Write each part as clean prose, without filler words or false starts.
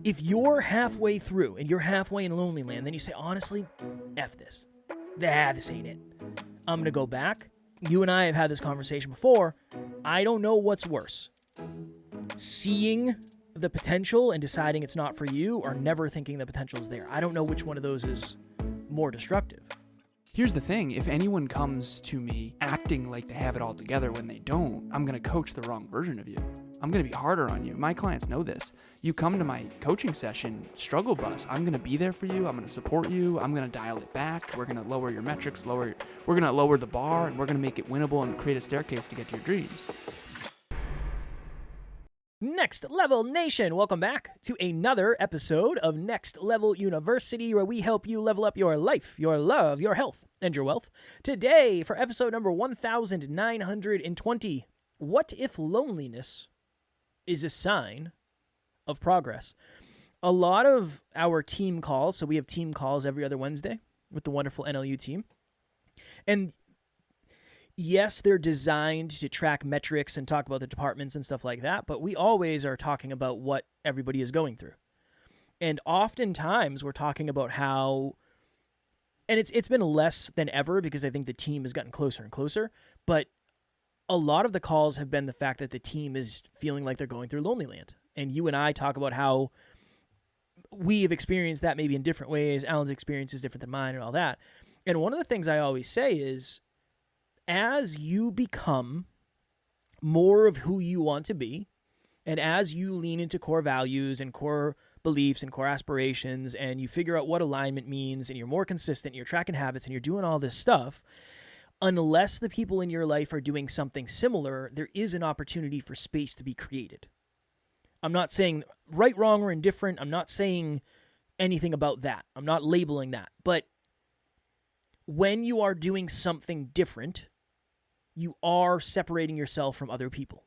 If you're halfway through and you're halfway in Lonely Land, then you say, honestly, F this. This ain't it. I'm going to go back. You and I have had this conversation before. I don't know what's worse. Seeing the potential and deciding it's not for you, or never thinking the potential is there. I don't know which one of those is more destructive. Here's the thing. If anyone comes to me acting like they have it all together when they don't, I'm going to coach the wrong version of you. I'm going to be harder on you. My clients know this. You come to my coaching session, struggle bus. I'm going to be there for you. I'm going to support you. I'm going to dial it back. We're going to lower your metrics, we're going to lower the bar, and we're going to make it winnable and create a staircase to get to your dreams. Next Level Nation, welcome back to another episode of Next Level University, where we help you level up your life, your love, your health, and your wealth. Today, for episode number 1920, what if loneliness is a sign of progress? A lot of our team calls, so we have team calls every other Wednesday with the wonderful NLU team, and yes, they're designed to track metrics and talk about the departments and stuff like that, but we always are talking about what everybody is going through. And oftentimes we're talking about how, and it's been less than ever because I think the team has gotten closer and closer, but a lot of the calls have been the fact that the team is feeling like they're going through Lonely Land. And you and I talk about how we have experienced that maybe in different ways. Alan's experience is different than mine and all that. And one of the things I always say is, as you become more of who you want to be, and as you lean into core values and core beliefs and core aspirations, and you figure out what alignment means, and you're more consistent, you're tracking habits, and you're doing all this stuff, unless the people in your life are doing something similar, there is an opportunity for space to be created. I'm not saying right, wrong, or indifferent. I'm not saying anything about that. I'm not labeling that. But when you are doing something different, you are separating yourself from other people.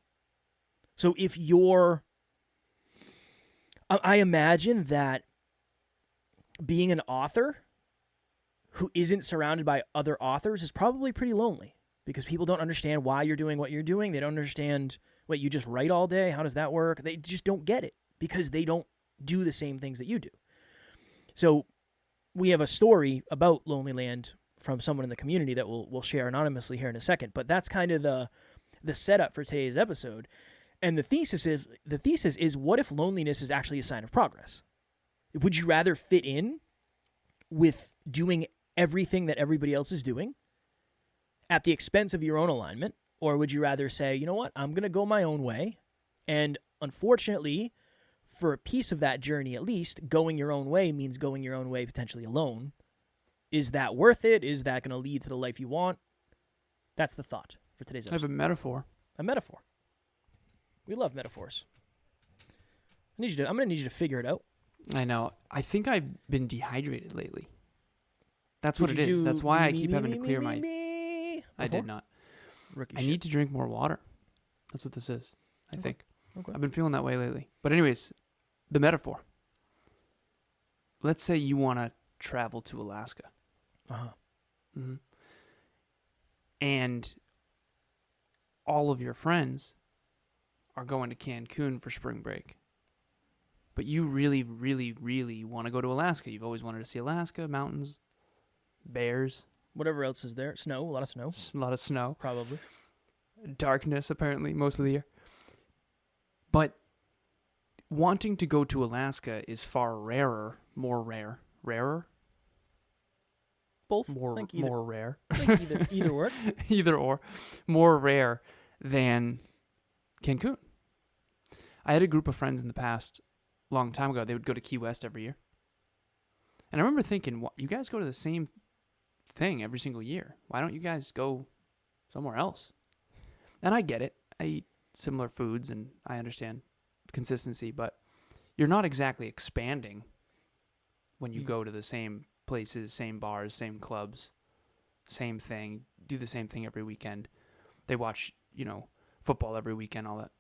So if you're, I imagine that being an author who isn't surrounded by other authors is probably pretty lonely, because people don't understand why you're doing what you're doing. They don't understand, what, you just write all day? How does that work? They just don't get it because they don't do the same things that you do. So we have a story about Lonely Land from someone in the community that we'll share anonymously here in a second. But that's kind of the setup for today's episode. And the thesis is what if loneliness is actually a sign of progress? Would you rather fit in with doing everything that everybody else is doing at the expense of your own alignment? Or would you rather say, you know what, I'm going to go my own way. And unfortunately, for a piece of that journey at least, going your own way means going your own way potentially alone. Is that worth it? Is that going to lead to the life you want? That's the thought for today's episode. I have a metaphor. A metaphor. We love metaphors. I'm going to need you to figure it out. I know. I think I've been dehydrated lately. That's what it is. That's why I keep having to clear my... I did not. I need to drink more water. That's what this is, I think. Okay. I've been feeling that way lately. But anyways, the metaphor. Let's say you want to travel to Alaska. Uh-huh. Mm-hmm. And all of your friends are going to Cancun for spring break. But you really, really, really want to go to Alaska. You've always wanted to see Alaska, mountains, bears. Whatever else is there. Snow, a lot of snow. A lot of snow. Probably. Darkness, apparently, most of the year. But wanting to go to Alaska is far rarer, more rare. Rarer? Both. More rare. I think either work. Either or. More rare than Cancun. I had a group of friends in the past, long time ago. They would go to Key West every year. And I remember thinking, you guys go to the same thing every single year. Why don't you guys go somewhere else? And I get it. I eat similar foods and I understand consistency, but you're not exactly expanding when you go to the same places, same bars, same clubs, same thing, do the same thing every weekend. They watch, football every weekend, all that.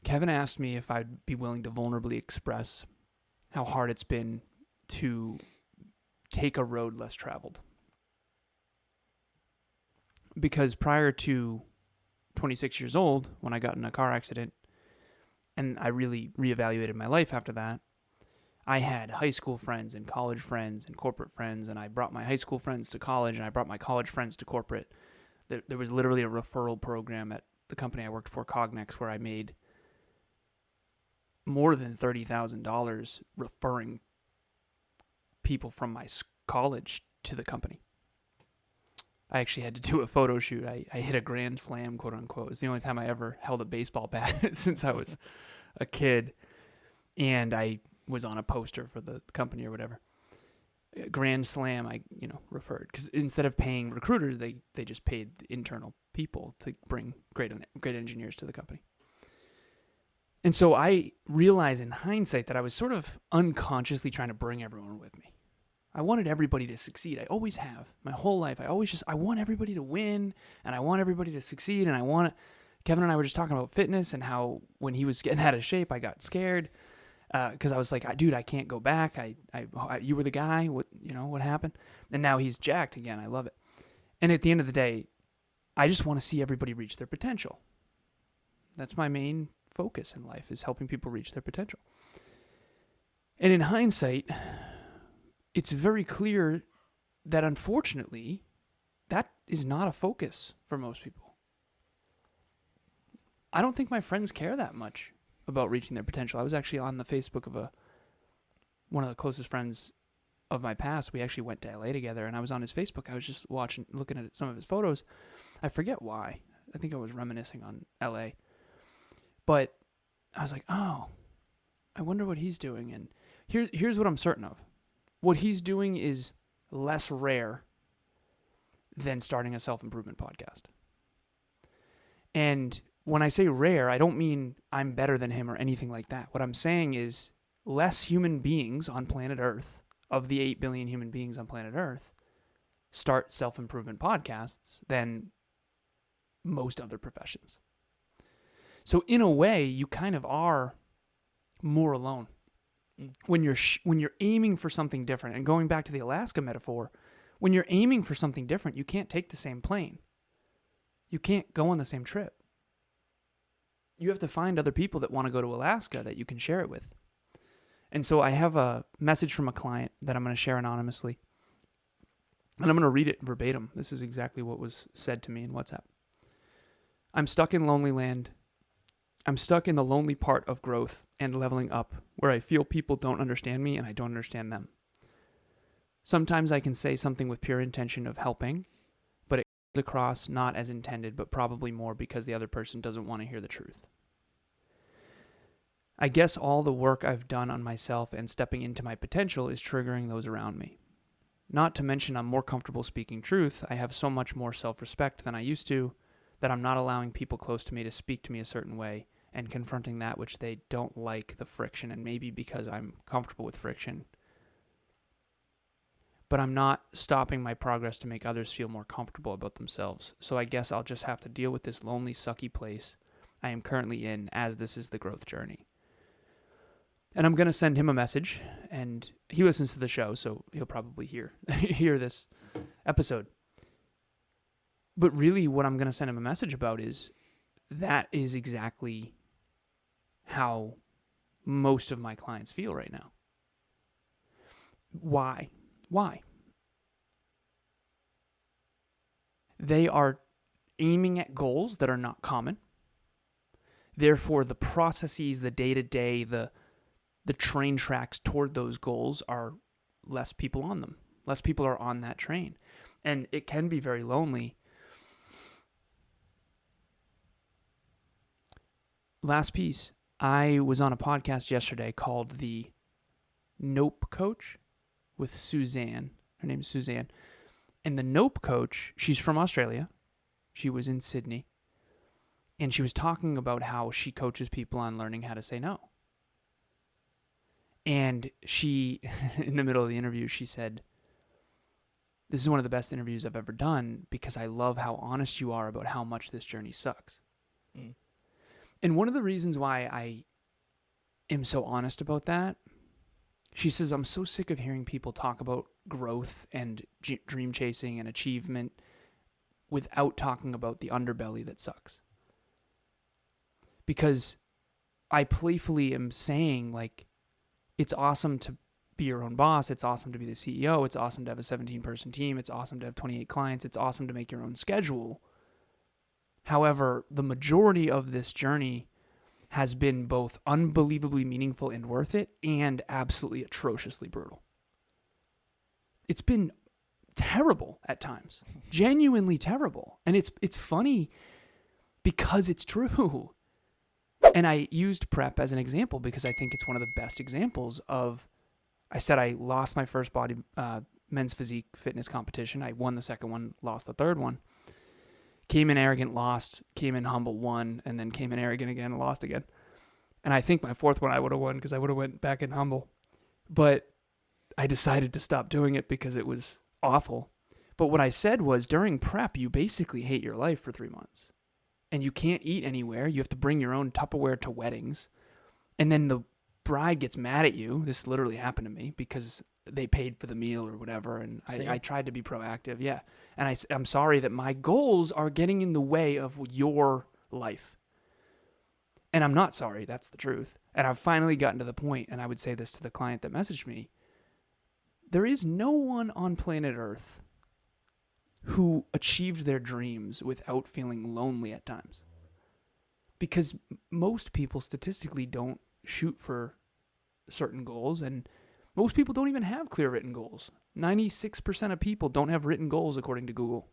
Kevin asked me if I'd be willing to vulnerably express how hard it's been to take a road less traveled. Because prior to 26 years old when I got in a car accident, and I really reevaluated my life after that. I had high school friends and college friends and corporate friends, and I brought my high school friends to college, and I brought my college friends to corporate. There was literally a referral program at the company I worked for, Cognex, where I made more than $30,000 referring people from my college to the company. I actually had to do a photo shoot. I hit a grand slam, quote unquote. It was the only time I ever held a baseball bat since I was a kid. And I was on a poster for the company or whatever. Grand slam, I referred. Because instead of paying recruiters, they just paid the internal people to bring great engineers to the company. And so I realized in hindsight that I was sort of unconsciously trying to bring everyone with me. I wanted everybody to succeed. I always have. My whole life, I want everybody to win, and I want everybody to succeed, and Kevin and I were just talking about fitness and how when he was getting out of shape, I got scared because I was like, dude, I can't go back. You were the guy. What happened? And now he's jacked again. I love it. And at the end of the day, I just want to see everybody reach their potential. That's my main focus in life, is helping people reach their potential. And in hindsight, it's very clear that unfortunately, that is not a focus for most people. I don't think my friends care that much about reaching their potential. I was actually on the Facebook of one of the closest friends of my past. We actually went to LA together, and I was on his Facebook. I was just looking at some of his photos. I forget why. I think I was reminiscing on LA. But I was like, oh, I wonder what he's doing. And here's what I'm certain of. What he's doing is less rare than starting a self-improvement podcast. And when I say rare, I don't mean I'm better than him or anything like that. What I'm saying is less human beings on planet Earth, of the 8 billion human beings on planet Earth, start self-improvement podcasts than most other professions. So in a way, you kind of are more alone. When you're aiming for something different, and going back to the Alaska metaphor, when you're aiming for something different, you can't take the same plane. You can't go on the same trip. You have to find other people that want to go to Alaska that you can share it with. And so I have a message from a client that I'm going to share anonymously. And I'm going to read it verbatim. This is exactly what was said to me in WhatsApp. I'm stuck in lonely land. I'm stuck in the lonely part of growth and leveling up, where I feel people don't understand me and I don't understand them. Sometimes I can say something with pure intention of helping, but it comes across not as intended, but probably more because the other person doesn't want to hear the truth. I guess all the work I've done on myself and stepping into my potential is triggering those around me. Not to mention I'm more comfortable speaking truth. I have so much more self-respect than I used to that I'm not allowing people close to me to speak to me a certain way and confronting that which they don't like, the friction, and maybe because I'm comfortable with friction. But I'm not stopping my progress to make others feel more comfortable about themselves. So I guess I'll just have to deal with this lonely, sucky place I am currently in, as this is the growth journey. And I'm going to send him a message, and he listens to the show, so he'll probably hear this episode. But really what I'm going to send him a message about is that is exactly how most of my clients feel right now. Why? They are aiming at goals that are not common. Therefore, the processes, the day-to-day, the train tracks toward those goals are less people on them. Less people are on that train. And it can be very lonely. Last piece. I was on a podcast yesterday called the Nope Coach with Suzanne. Her name is Suzanne. And the Nope Coach, she's from Australia. She was in Sydney. And she was talking about how she coaches people on learning how to say no. And she, in the middle of the interview, she said, "This is one of the best interviews I've ever done because I love how honest you are about how much this journey sucks." Mm. And one of the reasons why I am so honest about that, she says, I'm so sick of hearing people talk about growth and dream chasing and achievement without talking about the underbelly that sucks. because I playfully am saying, like, it's awesome to be your own boss. It's awesome to be the CEO. It's awesome to have a 17-person team. It's awesome to have 28 clients. It's awesome to make your own schedule. However, the majority of this journey has been both unbelievably meaningful and worth it, and absolutely atrociously brutal. It's been terrible at times, genuinely terrible. And it's funny because it's true. And I used prep as an example because I think it's one of the best examples of, I said I lost my first men's physique fitness competition. I won the second one, lost the third one. Came in arrogant, lost, came in humble, won, and then came in arrogant again and lost again. And I think my fourth one I would have won because I would have went back in humble. But I decided to stop doing it because it was awful. But what I said was, during prep, you basically hate your life for 3 months. And you can't eat anywhere. You have to bring your own Tupperware to weddings. And then the bride gets mad at you. This literally happened to me because they paid for the meal or whatever. And I tried to be proactive. Yeah. And I'm sorry that my goals are getting in the way of your life. And I'm not sorry. That's the truth. And I've finally gotten to the point, and I would say this to the client that messaged me. There is no one on planet Earth who achieved their dreams without feeling lonely at times. Because most people statistically don't shoot for certain goals, and most people don't even have clear written goals. 96% of people don't have written goals according to Google.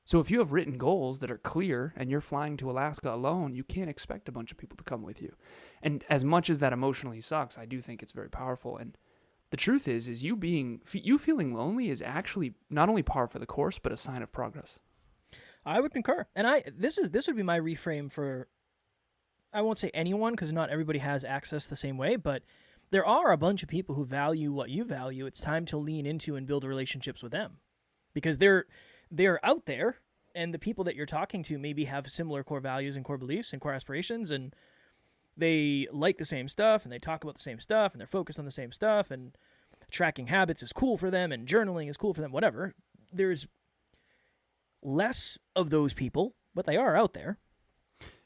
So if you have written goals that are clear and you're flying to Alaska alone, you can't expect a bunch of people to come with you. And as much as that emotionally sucks, I do think it's very powerful. And the truth is you feeling lonely is actually not only par for the course, but a sign of progress. I would concur. And this would be my reframe for, I won't say anyone, because not everybody has access the same way, but there are a bunch of people who value what you value. It's time to lean into and build relationships with them, because they're out there, and the people that you're talking to maybe have similar core values and core beliefs and core aspirations, and they like the same stuff, and they talk about the same stuff, and they're focused on the same stuff, and tracking habits is cool for them, and journaling is cool for them, whatever. There's less of those people, but they are out there.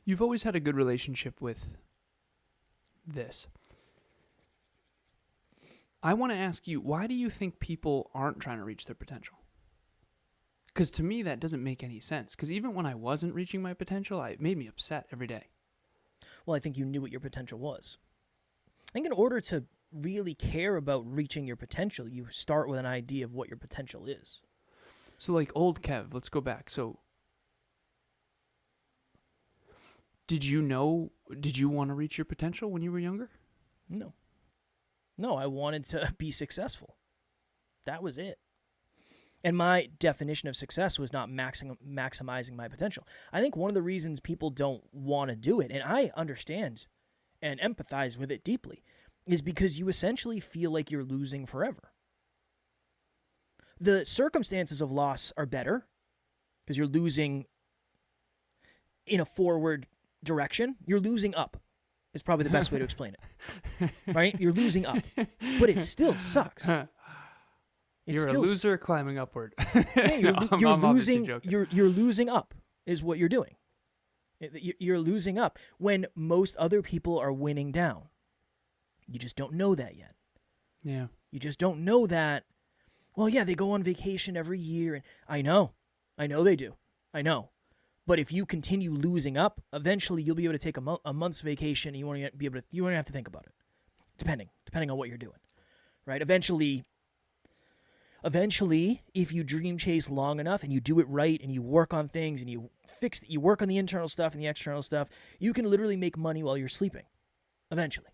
You've always had a good relationship with this. I want to ask you, why do you think people aren't trying to reach their potential? Because to me, that doesn't make any sense. Because even when I wasn't reaching my potential, it made me upset every day. Well, I think you knew what your potential was. I think in order to really care about reaching your potential, you start with an idea of what your potential is. So like old Kev, let's go back. So did you want to reach your potential when you were younger? No, I wanted to be successful. That was it. And my definition of success was not maximizing my potential. I think one of the reasons people don't want to do it, and I understand and empathize with it deeply, is because you essentially feel like you're losing forever. The circumstances of loss are better because you're losing in a forward direction. You're losing up is probably the best way to explain it. Right? You're losing up. But it still sucks. You're a loser climbing upward. Yeah, you're losing up is what you're doing. You're losing up when most other people are winning down. You just don't know that yet. Yeah. You just don't know that. Well, yeah, they go on vacation every year, and I know they do. I know. But if you continue losing up, eventually you'll be able to take a month's vacation, and you won't have to think about it. Depending on what you're doing, right? Eventually, if you dream chase long enough and you do it right and you work on things and you work on the internal stuff and the external stuff, you can literally make money while you're sleeping. Eventually.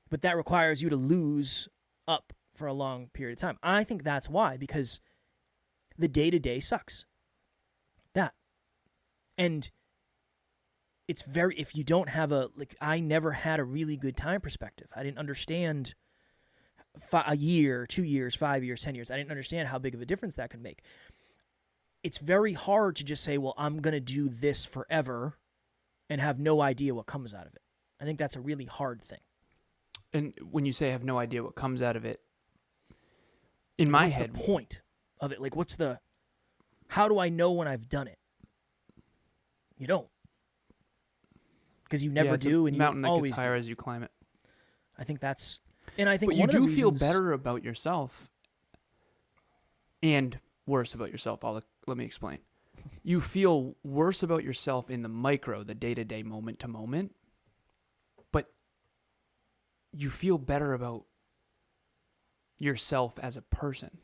But that requires you to lose up for a long period of time. I think that's why, because the day-to-day sucks. That. And it's if you don't have I never had a really good time perspective. I didn't understand a year, 2 years, 5 years, 10 years. I didn't understand how big of a difference that could make. It's very hard to just say, well, I'm going to do this forever and have no idea what comes out of it. I think that's a really hard thing. And when you say I have no idea what comes out of it, in my head, what's the point of it? How do I know when I've done it? You don't. because you never it's a do, and mountain you that always gets higher do. as you climb it. I think that's, and I think But you one of the do feel reasons- better about yourself and worse about yourself. Let me explain. You feel worse about yourself in the micro, the day-to-day, moment to moment, but you feel better about yourself as a person.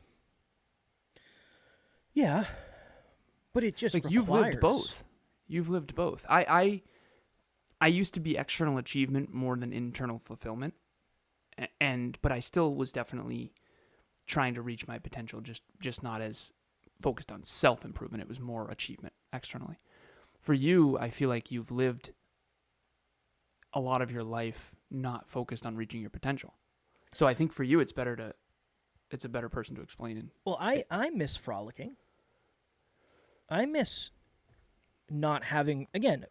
Yeah, but it just Like requires... you've lived both. You've lived both. I used to be external achievement more than internal fulfillment, but I still was definitely trying to reach my potential, just not as focused on self-improvement. It was more achievement externally. For you, I feel like you've lived a lot of your life not focused on reaching your potential. So I think for you, it's a better person to explain it. Well, I miss frolicking. I miss not having, again,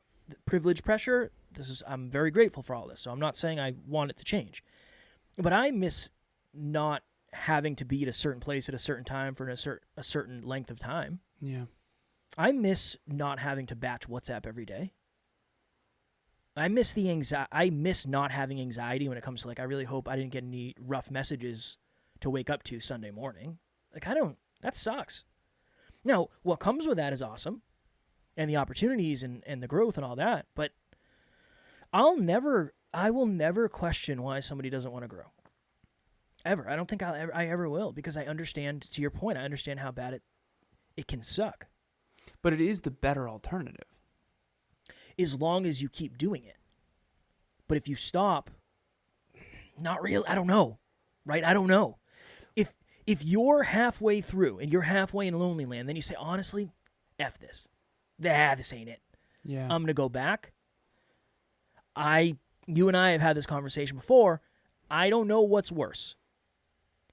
privilege pressure. I'm very grateful for all this, so I'm not saying I want it to change. But I miss not having to be at a certain place at a certain time for a certain length of time. Yeah. I miss not having to batch WhatsApp every day. I miss the anxiety. I miss not having anxiety when it comes to, like, I really hope I didn't get any rough messages to wake up to Sunday morning. Like, that sucks. Now, what comes with that is awesome, and the opportunities and the growth and all that, but I will never question why somebody doesn't want to grow. Ever. I don't think I ever will, because I understand, to your point, I understand how bad it can suck. But it is the better alternative. As long as you keep doing it. But if you stop, not real, I don't know. Right? I don't know. If you're halfway through and you're halfway in Lonely Land, then you say, honestly, F this. This ain't it. Yeah. I'm going to go back. You and I have had this conversation before. I don't know what's worse.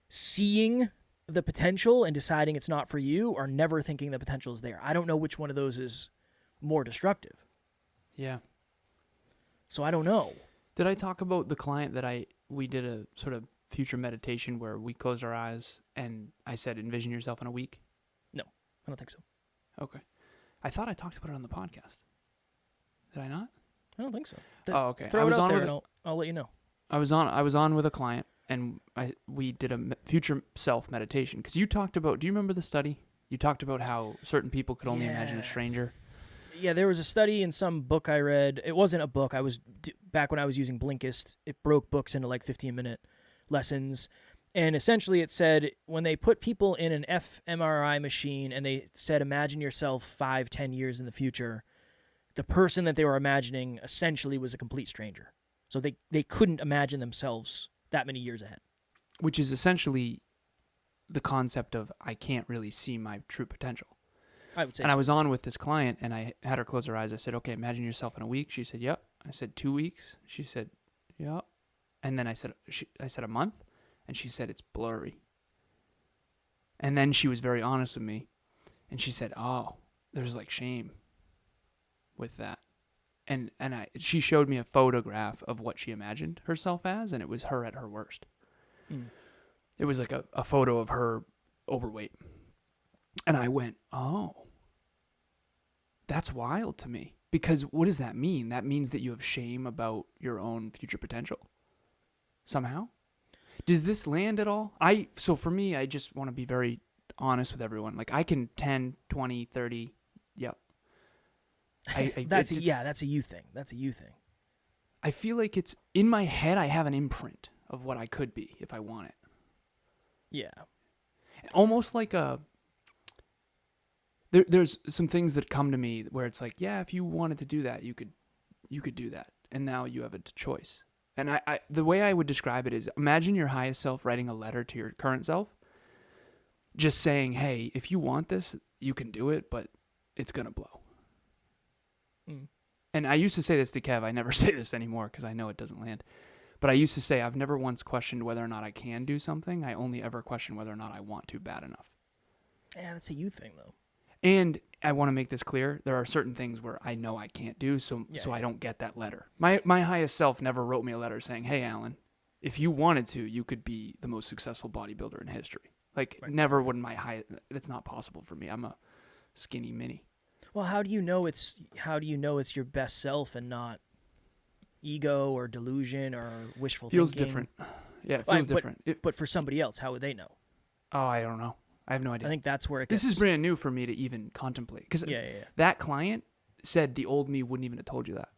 Seeing the potential and deciding it's not for you, or never thinking the potential is there. I don't know which one of those is more destructive. Yeah. So I don't know. Did I talk about the client that we did a sort of future meditation where we closed our eyes and I said, envision yourself in a week? No, I don't think so. Okay. I thought I talked about it on the podcast. Did I not? I don't think so. Oh, okay. Throw it out there and I'll let you know. I was on with a client and we did a future self meditation because you talked about, do you remember the study? You talked about how certain people could only imagine a stranger. Yeah, there was a study in some book I read. It wasn't a book. Back when I was using Blinkist, it broke books into like 15-minute lessons. And essentially it said when they put people in an fMRI machine and they said, imagine yourself 5-10 years in the future, the person that they were imagining essentially was a complete stranger. So they couldn't imagine themselves that many years ahead. Which is essentially the concept of I can't really see my true potential. I would say. And so. I was on with this client and I had her close her eyes. I said, okay, imagine yourself in a week. She said, yep. I said 2 weeks. She said, yep. And then I said a month. And she said, it's blurry. And then she was very honest with me. And she said, oh, there's like shame with that. And she showed me a photograph of what she imagined herself as, and it was her at her worst. Mm. It was like a photo of her overweight. And I went, oh, that's wild to me. Because what does that mean? That means that you have shame about your own future potential. Somehow? Does this land at all? So for me, I just want to be very honest with everyone. Like I can 10, 20, 30, yep. That's a you thing. That's a you thing. I feel like it's in my head. I have an imprint of what I could be if I want it. Yeah. Almost like there's some things that come to me where it's like, yeah, if you wanted to do that, you could do that. And now you have a choice. And the way I would describe it is imagine your highest self writing a letter to your current self, just saying, hey, if you want this, you can do it, but it's going to blow. Mm. And I used to say this to Kev. I never say this anymore because I know it doesn't land. But I used to say I've never once questioned whether or not I can do something. I only ever question whether or not I want to bad enough. Yeah, that's a you thing, though. And I want to make this clear. There are certain things where I know I can't do, so I don't get that letter. My highest self never wrote me a letter saying, hey, Alan, if you wanted to, you could be the most successful bodybuilder in history. Like, right. Never would my highest... That's not possible for me. I'm a skinny mini. Well, how do you know it's your best self and not ego or delusion or wishful Feels thinking. different. Yeah, it feels different. But for somebody else, how would they know? Oh, I don't know. I have no idea. I think that's where it This gets... is brand new for me to even contemplate. Because that client said the old me wouldn't even have told you that.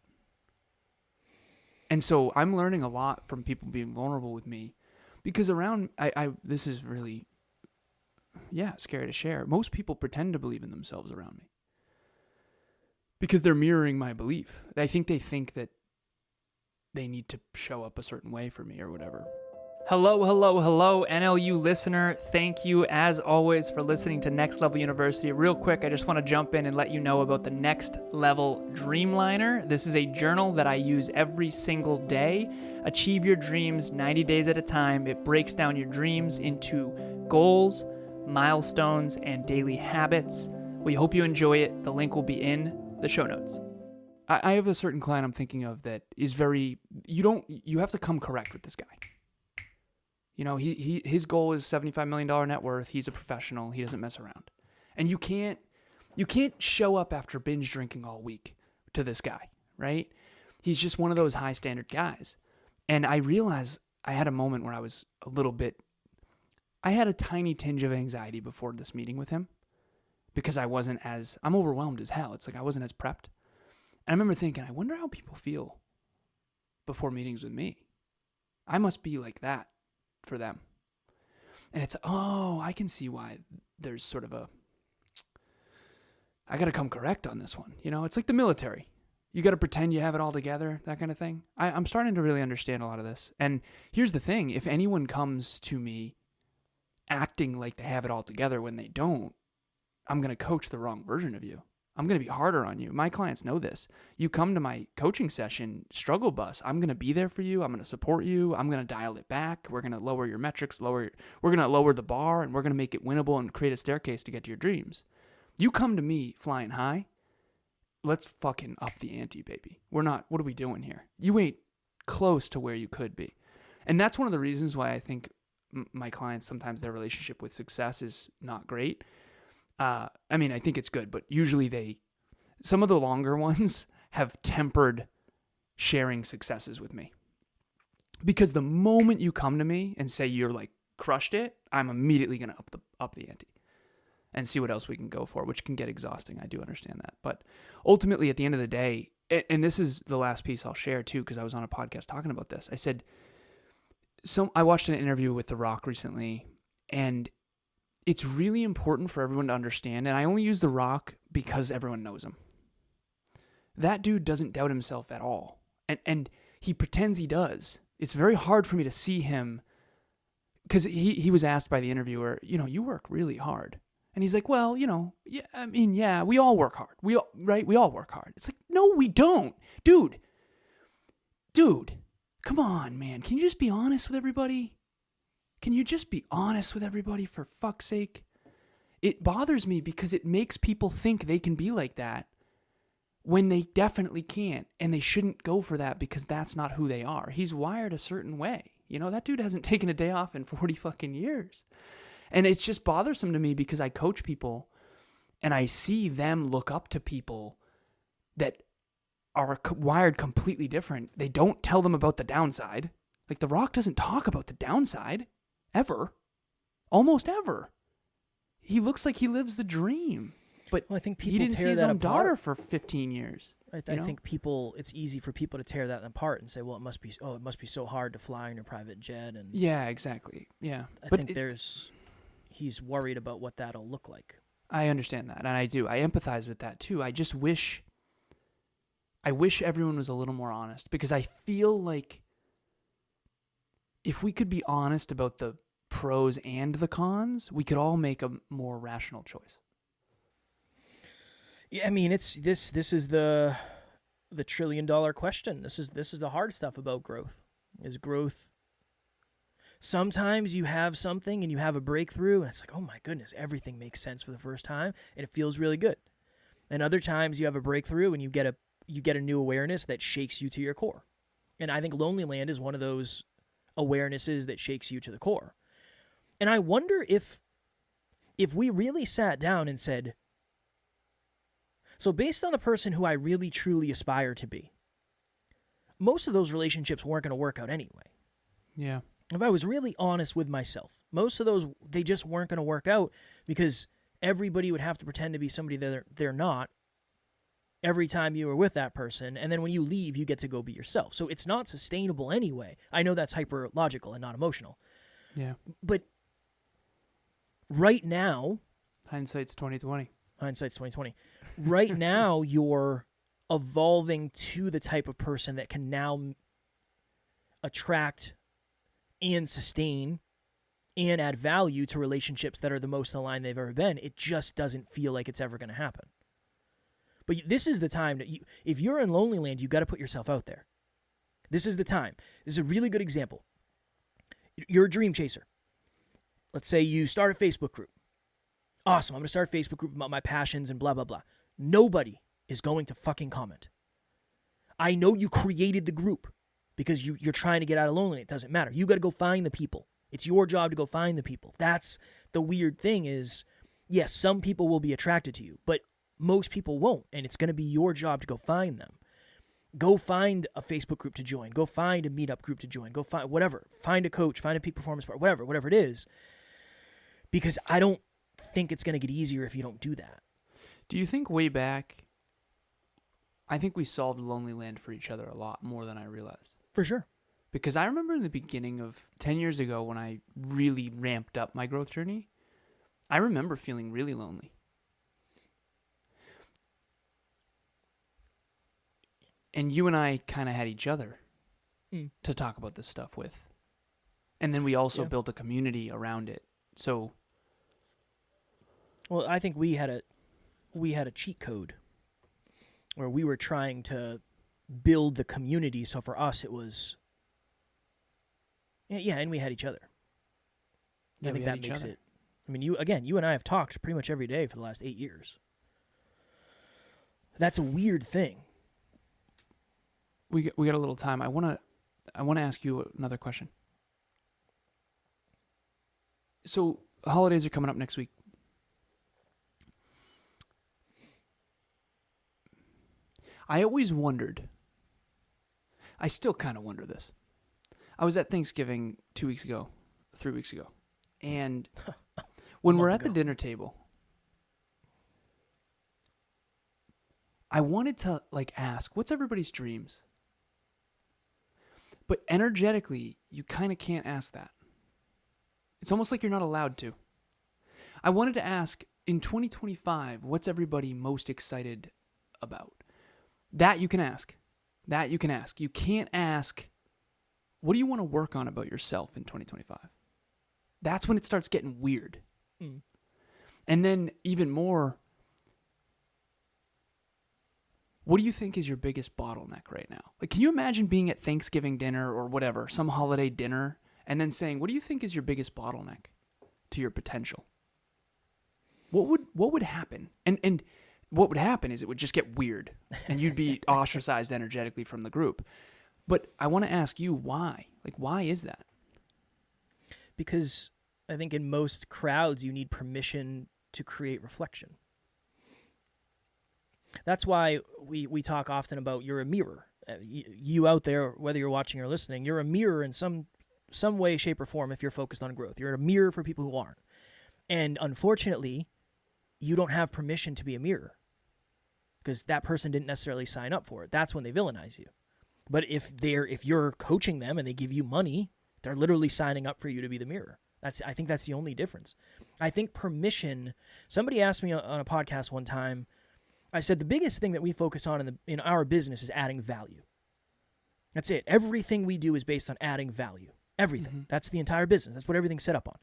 And so I'm learning a lot from people being vulnerable with me. Because around, this is really, scary to share. Most people pretend to believe in themselves around me. Because they're mirroring my belief. I think they think that they need to show up a certain way for me or whatever. Hello, NLU listener. Thank you, as always, for listening to Next Level University. Real quick, I just want to jump in and let you know about the Next Level Dreamliner. This is a journal that I use every single day. Achieve your dreams 90 days at a time. It breaks down your dreams into goals, milestones, and daily habits. We hope you enjoy it. The link will be in the show notes. I have a certain client I'm thinking of that is very, you have to come correct with this guy. You know, his goal is $75 million net worth. He's a professional. He doesn't mess around. And you can't show up after binge drinking all week to this guy, right? He's just one of those high standard guys. And I realized I had a moment where I was I had a tiny tinge of anxiety before this meeting with him because I'm overwhelmed as hell. It's like I wasn't as prepped. And I remember thinking, I wonder how people feel before meetings with me. I must be like that for them. And it's, I can see why there's sort of I got to come correct on this one. You know, it's like the military. You got to pretend you have it all together, that kind of thing. I'm starting to really understand a lot of this. And here's the thing. If anyone comes to me acting like they have it all together when they don't, I'm going to coach the wrong version of you. I'm going to be harder on you. My clients know this. You come to my coaching session, struggle bus. I'm going to be there for you. I'm going to support you. I'm going to dial it back. We're going to lower your metrics, we're going to lower the bar, and we're going to make it winnable and create a staircase to get to your dreams. You come to me flying high, let's fucking up the ante, baby. What are we doing here? You ain't close to where you could be. And that's one of the reasons why I think my clients, sometimes their relationship with success is not great. I mean, I think it's good, but usually some of the longer ones have tempered sharing successes with me. Because the moment you come to me and say you're like crushed it, I'm immediately going to up the ante and see what else we can go for, which can get exhausting. I do understand that. But ultimately, at the end of the day, and this is the last piece I'll share too, because I was on a podcast talking about this. I said, I watched an interview with The Rock recently, and it's really important for everyone to understand, and I only use The Rock because everyone knows him. That dude doesn't doubt himself at all, and he pretends he does. It's very hard for me to see him, because he was asked by the interviewer, you work really hard. And he's like, well, we all work hard. We all work hard. It's like, no, we don't. Dude, come on, man. Can you just be honest with everybody? Can you just be honest with everybody, for fuck's sake? It bothers me because it makes people think they can be like that when they definitely can't, and they shouldn't go for that because that's not who they are. He's wired a certain way. That dude hasn't taken a day off in 40 fucking years. And it's just bothersome to me because I coach people and I see them look up to people that are wired completely different. They don't tell them about the downside. Like The Rock doesn't talk about the downside. Ever. Almost ever. He looks like he lives the dream. But I think people he didn't see his own daughter for 15 years. I think it's easy for people to tear that apart and say, well, it must be so hard to fly in your private jet. And yeah, exactly. Yeah. I think he's worried about what that'll look like. I understand that. And I do. I empathize with that too. I just wish everyone was a little more honest, because I feel like if we could be honest about the pros and the cons, we could all make a more rational choice. Yeah, I mean, it's this is the $1 trillion question. This is the hard stuff about growth. Is growth, sometimes you have something and you have a breakthrough and it's like, oh my goodness, everything makes sense for the first time and it feels really good. And other times you have a breakthrough and you get a new awareness that shakes you to your core. And I think Lonely Land is one of those awarenesses that shakes you to the core. And I wonder if we really sat down and said, so based on the person who I really truly aspire to be, most of those relationships weren't going to work out anyway. Yeah. If I was really honest with myself, most of those, they just weren't going to work out because everybody would have to pretend to be somebody that they're not every time you were with that person. And then when you leave, you get to go be yourself. So it's not sustainable anyway. I know that's hyper logical and not emotional. Yeah. But right now, Hindsight's 2020. hindsight's 2020. Right now, you're evolving to the type of person that can now attract and sustain and add value to relationships that are the most aligned they've ever been. It just doesn't feel like it's ever going to happen. But this is the time that if you're in lonely land, you got to put yourself out there. This is the time. This is a really good example. You're a dream chaser. Let's say you start a Facebook group. Awesome. I'm going to start a Facebook group about my passions and blah, blah, blah. Nobody is going to fucking comment. I know you created the group because you're trying to get out of loneliness. It doesn't matter. You got to go find the people. It's your job to go find the people. That's the weird thing is, yes, some people will be attracted to you, but most people won't, and it's going to be your job to go find them. Go find a Facebook group to join. Go find a meetup group to join. Go find whatever. Find a coach. Find a peak performance part. Whatever it is. Because I don't think it's going to get easier if you don't do that. Do you think way back, I think we solved Lonely Land for each other a lot more than I realized. For sure. Because I remember in the beginning of 10 years ago when I really ramped up my growth journey, I remember feeling really lonely. And you and I kind of had each other to talk about this stuff with. And then we also built a community around it. So, well, I think we had a cheat code where we were trying to build the community. So for us, it was, and we had each other. Yeah, I think that makes it. I mean, you and I have talked pretty much every day for the last 8 years. That's a weird thing. We got a little time. I want to ask you another question. So holidays are coming up next week. I always wondered. I still kind of wonder this. I was at Thanksgiving 3 weeks ago, and when we're at the dinner table, I wanted to ask, what's everybody's dreams? But energetically, you kind of can't ask that. It's almost like you're not allowed to. I wanted to ask, in 2025, what's everybody most excited about? That you can ask. You can't ask, what do you want to work on about yourself in 2025? That's when it starts getting weird. And then even more, what do you think is your biggest bottleneck right now? Can you imagine being at Thanksgiving dinner or whatever, some holiday dinner, and then saying, what do you think is your biggest bottleneck to your potential? What would happen? And what would happen is it would just get weird, and you'd be ostracized energetically from the group. But I want to ask you why. Why is that? Because I think in most crowds, you need permission to create reflection. That's why we talk often about you're a mirror. You out there, whether you're watching or listening, you're a mirror in some way, shape, or form if you're focused on growth. You're a mirror for people who aren't. And unfortunately, you don't have permission to be a mirror because that person didn't necessarily sign up for it. That's when they villainize you. But if you're coaching them and they give you money, they're literally signing up for you to be the mirror. I think that's the only difference. I think permission, somebody asked me on a podcast one time, I said the biggest thing that we focus on in our business is adding value. That's it. Everything we do is based on adding value. Everything. Mm-hmm. That's the entire business. That's what everything's set up on.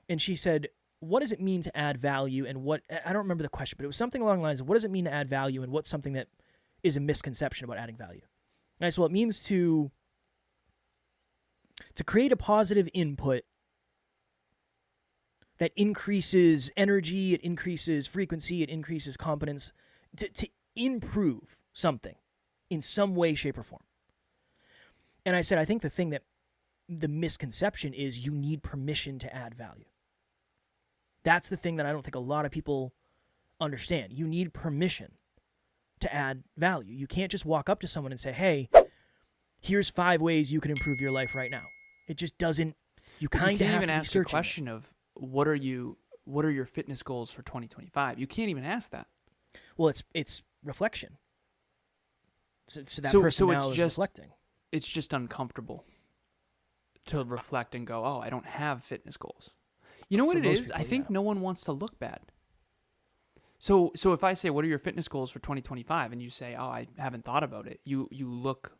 And she said, what does it mean to add value and what, I don't remember the question, but it was something along the lines of what does it mean to add value and what's something that is a misconception about adding value? And I said, well, it means to create a positive input that increases energy, it increases frequency, it increases competence, to improve something in some way, shape, or form. And I said, I think the misconception is you need permission to add value. That's the thing that I don't think a lot of people understand. You need permission to add value. You can't just walk up to someone and say, hey, here's 5 ways you can improve your life right now. It just doesn't. You But kind of have even to be ask the searching. question of what are your fitness goals for 2025? You can't even ask that. Well, it's reflection. So that So person it's now is just- reflecting. It's just uncomfortable to reflect and go, oh, I don't have fitness goals. You know what For it most is? I people, think yeah. no one wants to look bad. So if I say, what are your fitness goals for 2025? And you say, oh, I haven't thought about it. You look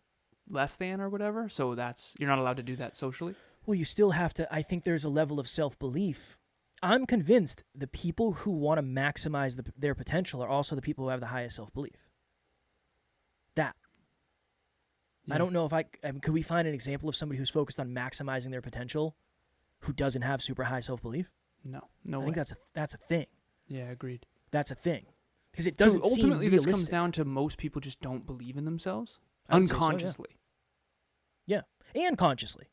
less than or whatever. So you're not allowed to do that socially. Well, you still have to. I think there's a level of self-belief. I'm convinced the people who want to maximize their potential are also the people who have the highest self-belief. That. Yeah. I don't know if could we find an example of somebody who's focused on maximizing their potential who doesn't have super high self-belief? No I way. think that's a thing. Yeah, agreed. That's a thing. Because it doesn't so ultimately, seem this realistic. comes down to most people just don't believe in themselves I would say so, yeah. unconsciously. And consciously.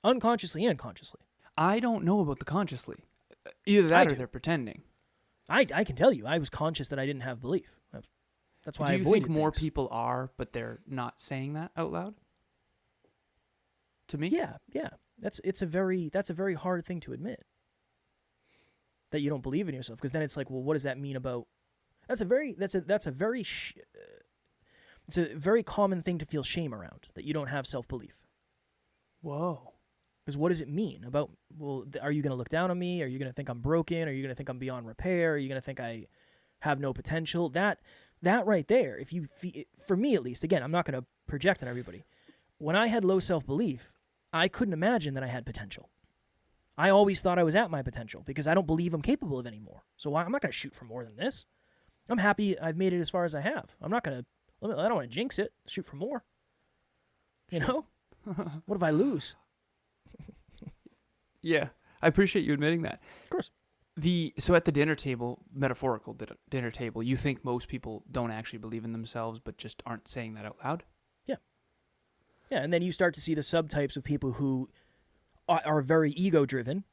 Unconsciously and consciously. I don't know about the consciously. Either that or do. they're pretending. I can tell you, I was conscious that I didn't have belief. That's why Do I you avoided think more things. people are, but they're not saying that out loud? To me? Yeah. That's a very hard thing to admit. That you don't believe in yourself, because then it's like, well, what does that mean about? It's a very common thing to feel shame around, that you don't have self-belief. Whoa. Because what does it mean about? Well, are you going to look down on me? Are you going to think I'm broken? Are you going to think I'm beyond repair? Are you going to think I have no potential? That right there, for me at least, again, I'm not going to project on everybody. When I had low self-belief, I couldn't imagine that I had potential. I always thought I was at my potential because I don't believe I'm capable of any more. So I'm not going to shoot for more than this. I'm happy I've made it as far as I have. I don't want to jinx it. Shoot for more. You know? What if I lose? Yeah, I appreciate you admitting that. Of course. So at the dinner table, metaphorical dinner table, you think most people don't actually believe in themselves, but just aren't saying that out loud? Yeah, and then you start to see the subtypes of people who are very ego-driven.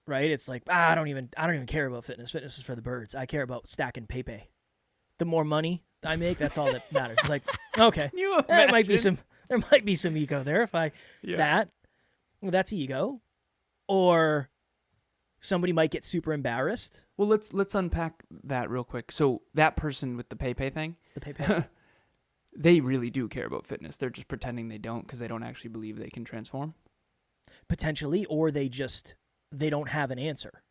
Right? It's like, I don't even care about fitness. Fitness is for the birds. I care about stacking pepe. The more money I make, that's all that matters. It's like, okay, Can you there might be imagine? some ego there that's ego. Or somebody might get super embarrassed. Well, let's unpack that real quick. So that person with the pay thing, The pepe. they really do care about fitness. They're just pretending they don't because they don't actually believe they can transform. Potentially, or they don't have an answer.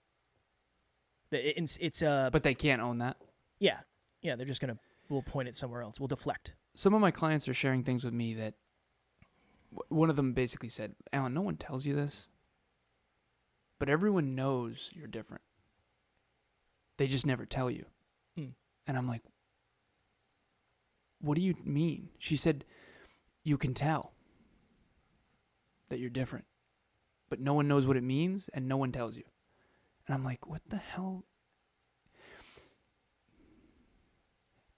But they can't own that. Yeah, they're just we'll point it somewhere else. We'll deflect. Some of my clients are sharing things with me that one of them basically said, Alan, no one tells you this, but everyone knows you're different. They just never tell you. And I'm like, what do you mean? She said, you can tell that you're different, but no one knows what it means and no one tells you. And I'm like, what the hell?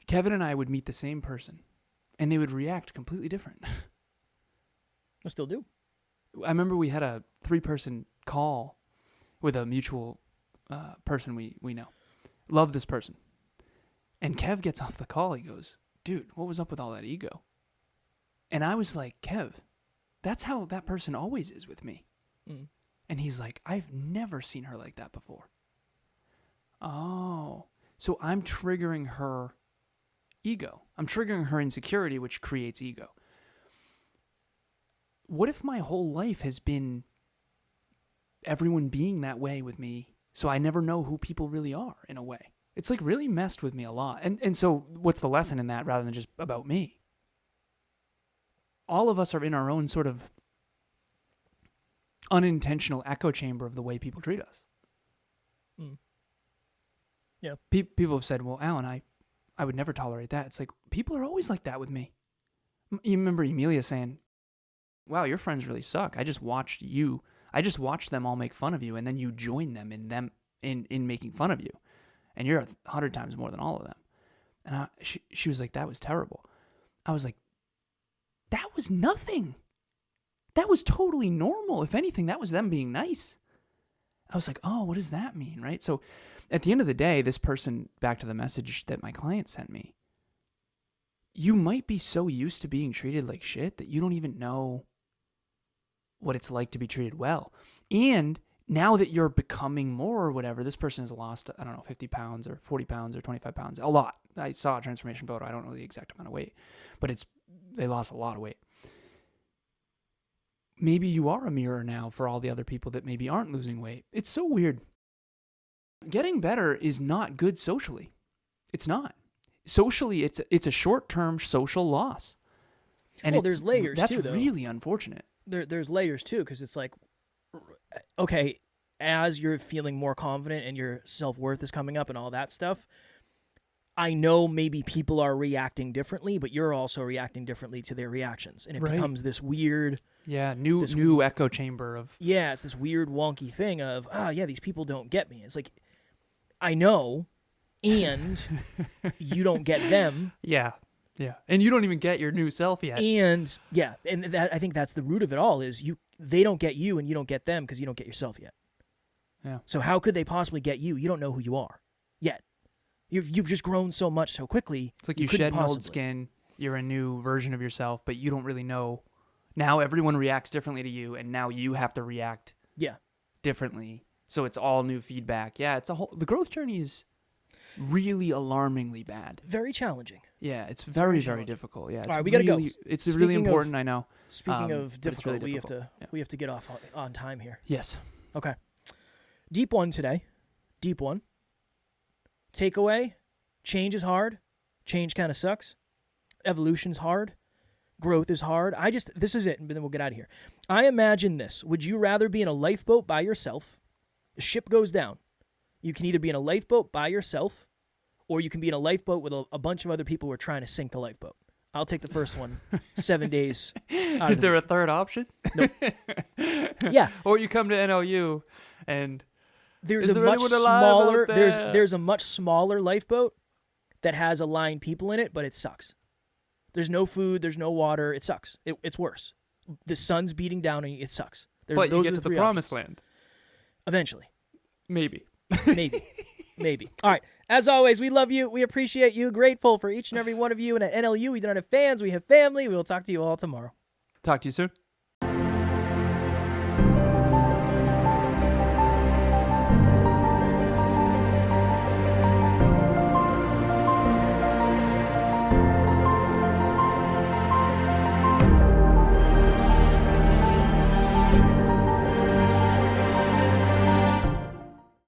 Kevin and I would meet the same person and they would react completely different. I still do. I remember we had a 3-person call with a mutual person we know. Love this person. And Kev gets off the call. He goes, dude, what was up with all that ego? And I was like, Kev, that's how that person always is with me. And he's like, I've never seen her like that before. Oh, so I'm triggering her ego. I'm triggering her insecurity, which creates ego. What if my whole life has been everyone being that way with me, so I never know who people really are in a way? It's like really messed with me a lot. And so what's the lesson in that rather than just about me? All of us are in our own sort of unintentional echo chamber of the way people treat us. Yeah. People have said, well, Alan, I would never tolerate that. It's like, people are always like that with me. You remember Emilia saying, wow, your friends really suck. I just watched them all make fun of you, and then you join them in making fun of you. And you're 100 times more than all of them. And she was like, that was terrible. I was like, that was nothing. That was totally normal. If anything, that was them being nice. I was like, oh, what does that mean, right? So at the end of the day, this person, back to the message that my client sent me, you might be so used to being treated like shit that you don't even know what it's like to be treated well. And now that you're becoming more or whatever, this person has lost, I don't know, 50 pounds or 40 pounds or 25 pounds, a lot. I saw a transformation photo. I don't know the exact amount of weight, but they lost a lot of weight. Maybe you are a mirror now for all the other people that maybe aren't losing weight. It's so weird. Getting better is not good socially. It's not. Socially, it's a short-term social loss. And there's layers that's too, though. That's really unfortunate. There's layers too, because it's like, okay, as you're feeling more confident and your self-worth is coming up and all that stuff, I know maybe people are reacting differently, but you're also reacting differently to their reactions. And it becomes this weird... Yeah, new echo chamber of... Yeah, it's this weird wonky thing of, these people don't get me. It's like, I know, and you don't get them. Yeah. And you don't even get your new self yet. And that I think that's the root of it all is they don't get you and you don't get them because you don't get yourself yet. Yeah. So how could they possibly get you? You don't know who you are yet. You've just grown so much so quickly. It's like you shed an old skin, you're a new version of yourself, but you don't really know. Now everyone reacts differently to you, and now you have to react differently. So it's all new feedback. Yeah, the growth journey is really alarmingly bad. It's very challenging. Yeah, it's very, very difficult. Yeah, it's all right, we gotta go. It's really important. I know. Speaking of difficult, really we have to get off on time here. Yes. Okay. Deep one today. Deep one. Takeaway: change is hard. Change kind of sucks. Evolution's hard. Growth is hard. This is it, and then we'll get out of here. I imagine this. Would you rather be in a lifeboat by yourself? The ship goes down. You can either be in a lifeboat by yourself, or you can be in a lifeboat with a bunch of other people who are trying to sink the lifeboat. I'll take the first one. 7 days. Is there a third option? Nope. Yeah. Or you come to NLU and there's a much smaller there's a much smaller lifeboat that has aligned people in it, but it sucks. There's no food, there's no water, it sucks. It's worse. The sun's beating down on you, it sucks. But you get to the promised land. Eventually. Maybe. All right. As always, we love you. We appreciate you. Grateful for each and every one of you. And at NLU, we don't have fans. We have family. We will talk to you all tomorrow. Talk to you soon.